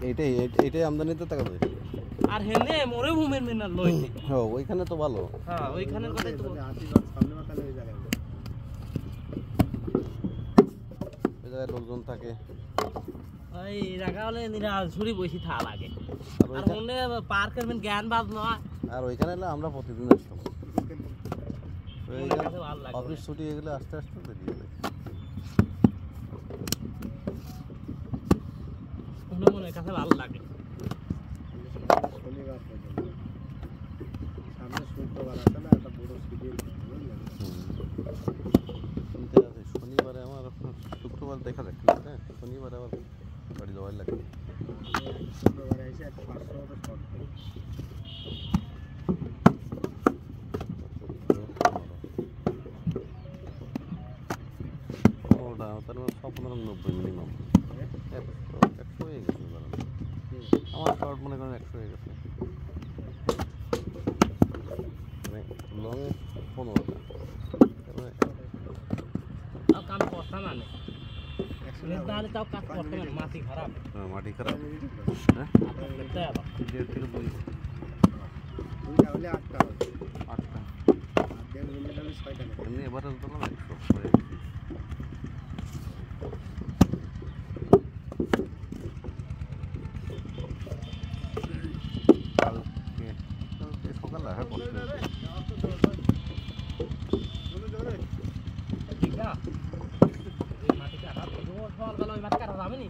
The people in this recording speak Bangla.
এইটাই আমদানিতে টাকা দেয় আর হেনে মোরে ঘুমের মেনা লই হ্যাঁ ওইখানে তো ভালো হ্যাঁ ওইখানের কথাই তো সামনে মাথায় ওই জায়গায় লোকজন থাকে এই জায়গা হলে নিরা ছুরি বসি থা লাগে আর মনে পার্কের মেন জ্ঞান বাদ নয় আর ওইখানে এলে আমরা প্রতিদিন আসতাম অফিস ছুটি এগুলো আস্তে আস্তে বেরিয়ে যায় মনে কাছে ভালো লাগে শনিবার সামনে শুক্রবার আছে না একটা বড় শিবির শনিবারে আমার শুক্রবার দেখা যাচ্ছে হ্যাঁ শনিবারে আবার গাড়ি যাওয়ার লাগে শুক্রবারে এসে 500 শর্ট ওটা তার মানে 190 মিনিমাম 100 হয়ে গেছে আমার শর্ট মনে করেন 100 হয়ে গেছে মানে লং 15টা কাম করতে মানে তাহলে তাও কাজ করতে মানে মাটি খারাপ হ্যাঁ মাটি খারাপ হ্যাঁ দেখতে হবে 1.5 থেকে 2 দুইটা হলে 8টা 8টা 1.5 মিনিট হলে 6টা এমনি এবারে তো না 100 সকাল লাগা করতে ঠিক আছে মাটি কাটা তো সকাল বেলা ওই মাটি কাটা যাবে নি